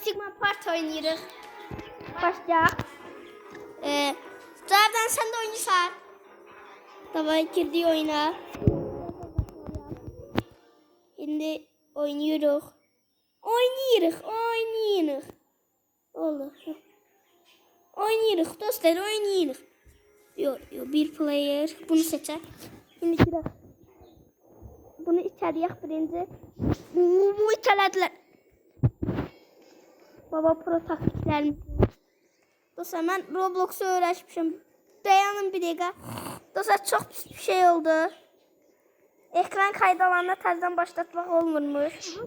Sigma Part oynayırıq. Başlayaq. Zaten sen de oynayırsan. Davay girdi oyuna. Şimdi oynuyoruz. Oynayırıq. Olur. Oynayırıq dostlar, oynayırıq. Yok, bir player. Bunu seçer. Şimdi girək. Bunu içəriyə birinci. Bu içələdilər. Baba pro taktiklərimiz. Dostlar ben Roblox'u öğrenmişim. Dayanın bir dakika. Dostlar çok pis bir şey oldu. Ekran kaydı alanda təzədən başlatmaq olmurmuş.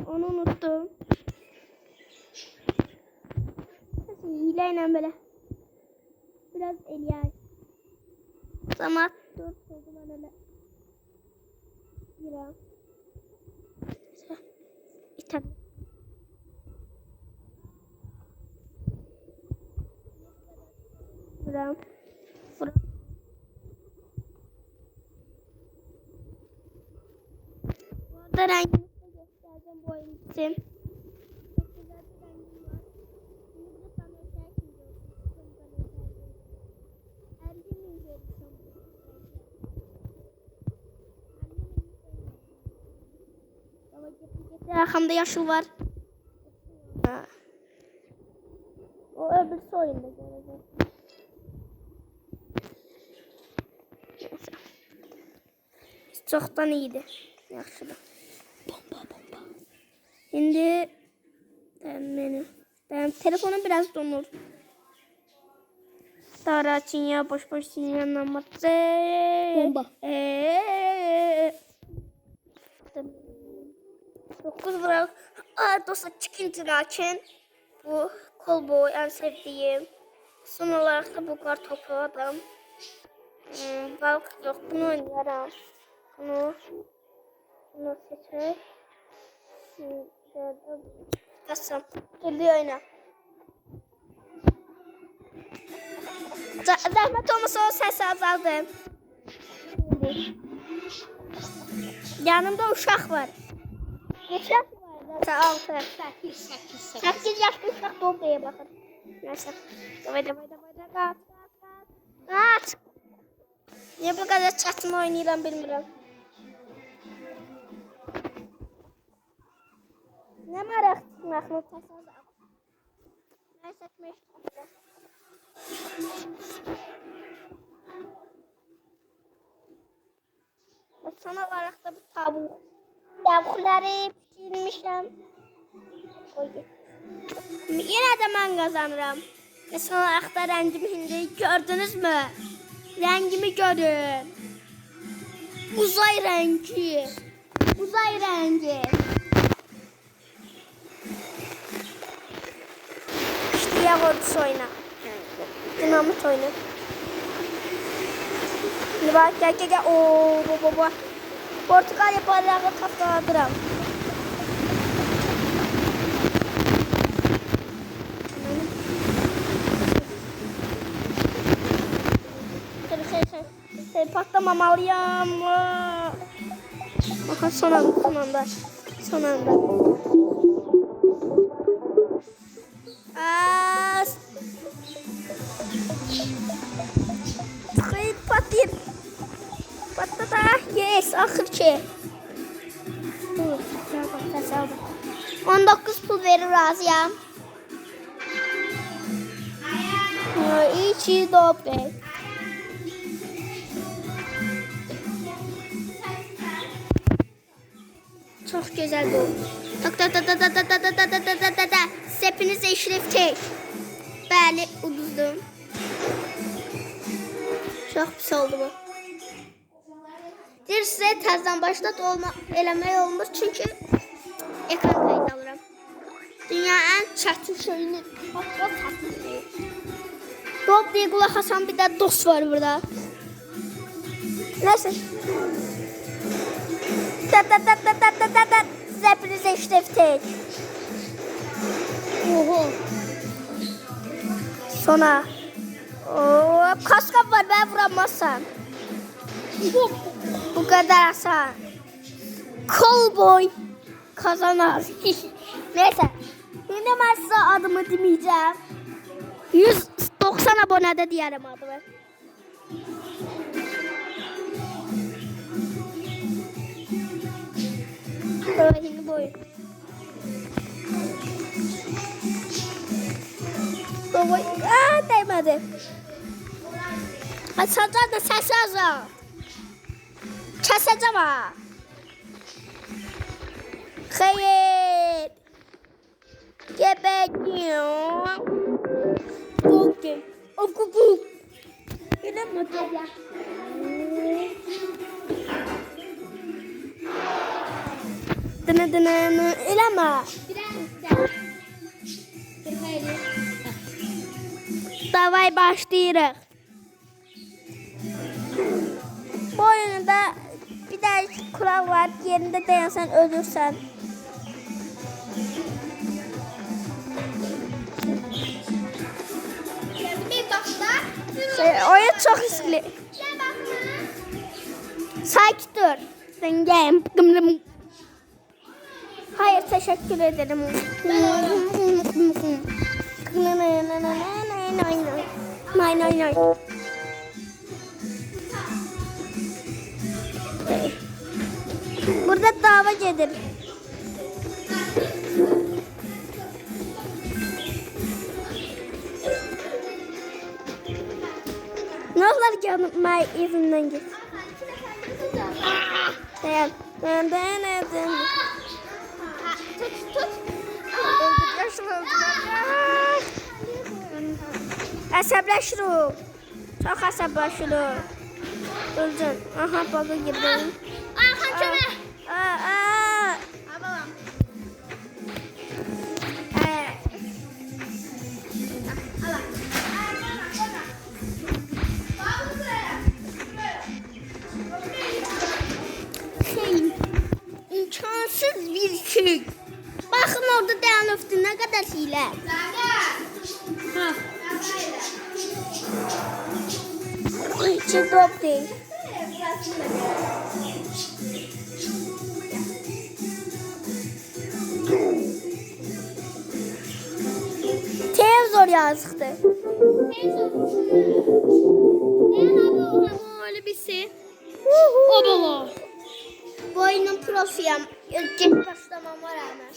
Onu unuttum. Hileyle böyle. Biraz eliyay. Zaman 4 oldu ben öyle. Biraz. İtem. Biraz. Bu arada rengini de göstereceğim bu oyun için. Çok güzel bir rengim var. Şimdi bir de bana özel arkamda yaşıl var. O öbür oyunda göreceğiz. Çoktan iyiydi. Yaxşıdır. Bomba. Şimdi benim telefonum biraz donur. Dara Çinya boş sinirlenmemesi. Bomba. 9 bırak. Dostlar çıkıntı lakin bu kolboy en sevdiğim. Son olarak da bu kar topladım. Balık yok, bunu oynayarım. Bunu seçelim. Basın. Geliyor oyna. Zahmet olmasa o sesi azaldım. Yanımda uşak var. Neçə yaş var? 6. 8 yaşlı uşaq Dobbe'ye bakın. Neyse. Davay. Kaç. Niye bu kadar çatın oynayıram bilmirəm. Ne maraq çıxmaqlı təsəvvür. Ne seçmək istəyirəm. Son olarak da bu tavuk. Tavukları pişirmişəm. Yine de ben kazanırım. Ve son olarak da rengimi şimdi gördünüz mü? Rengimi görün. Uzay rengi. İşte Yagodus oyna. Dinamit oyna. Şimdi bak gel. Oo baba. Portakal bayrağı taftaladıram. Patlamamalıyım. Bakın son anda. Patlayın. Patladı. Yes, ahırki. 19 pul verir razıyam. İçi dobre. Çok güzel bu. Hepinize işliftek. Bəli, uduzdum. Çok pis oldu bu. Bir size təzdən başlat eləmək olmur çünkü ekran kaydı alıram. Dünya en çətin şeyini Rob diye kulak asan bir de dost var burada. Neyse. Size hepinize işliftek. Oho. Sonra. Kaskam var, ben vuramazsam. Bu kadar asan. Cowboy kazanar. Neyse. Yine varsa adımı demeyeceğim. 190 abonede diyelim adımı. Şimdi boyun. Değmedi. Sacar da ses yazın. Keseceğim ha. Hayır. Gebediyorum. Bugün. Oku. Yine mi ya? Dını eleme. Davay başlayırıq. Bu oyunda bir de kural var. Yerinde dayansan ölürsen. Oyun çok riskli. Sakin dur. Dengem. Hayır, teşekkür ederim. Nay. Burada dava gelir. Ne olur gelmem evinden git. Dayan. Tut. Əsəbləşirik. Çox əsəbləşirik. Öldün. Aha, baga girdim. Arxan kömək. Balam. İmkansız bir şey. Bakın orada dayan öftü, ne kadar hile. Hiç top değil. Tev zor yazıktı. Öyle bir şey. Obala. Bu oyunun prosuyum. Geç başlamama rağmen.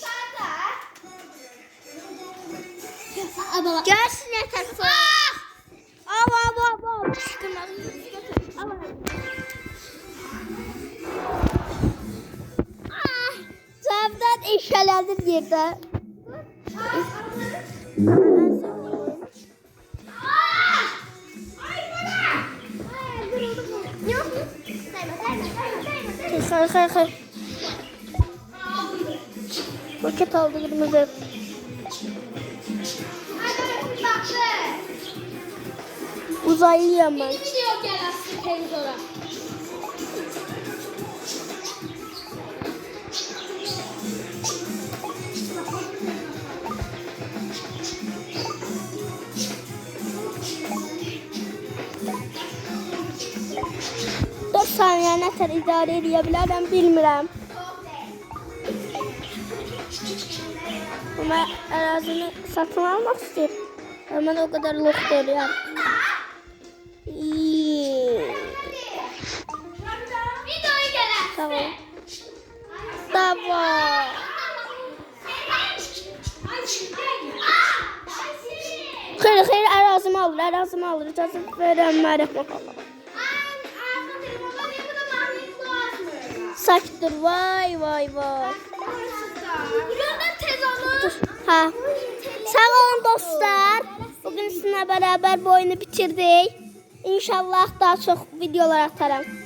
Gelsin yeter sonra. Av. Zavdan eşyalandır yerde. Hayır. Paket aldı kırmızı. Uzaylıyım ben. Gidiyor gel televizyona. Dört saniye ne kadar idare edebilirim bilmirəm. Ama arazini satın almak istiyorum. Hemen o kadar loktur ya. Videoyu gel. Tamam. Hayır arazimi alır. İcazet verenler. Saçtır vay. Ha. Sağ olun dostlar. Bugün sizinle beraber bu oyunu bitirdik. İnşallah daha çok videolar atarım.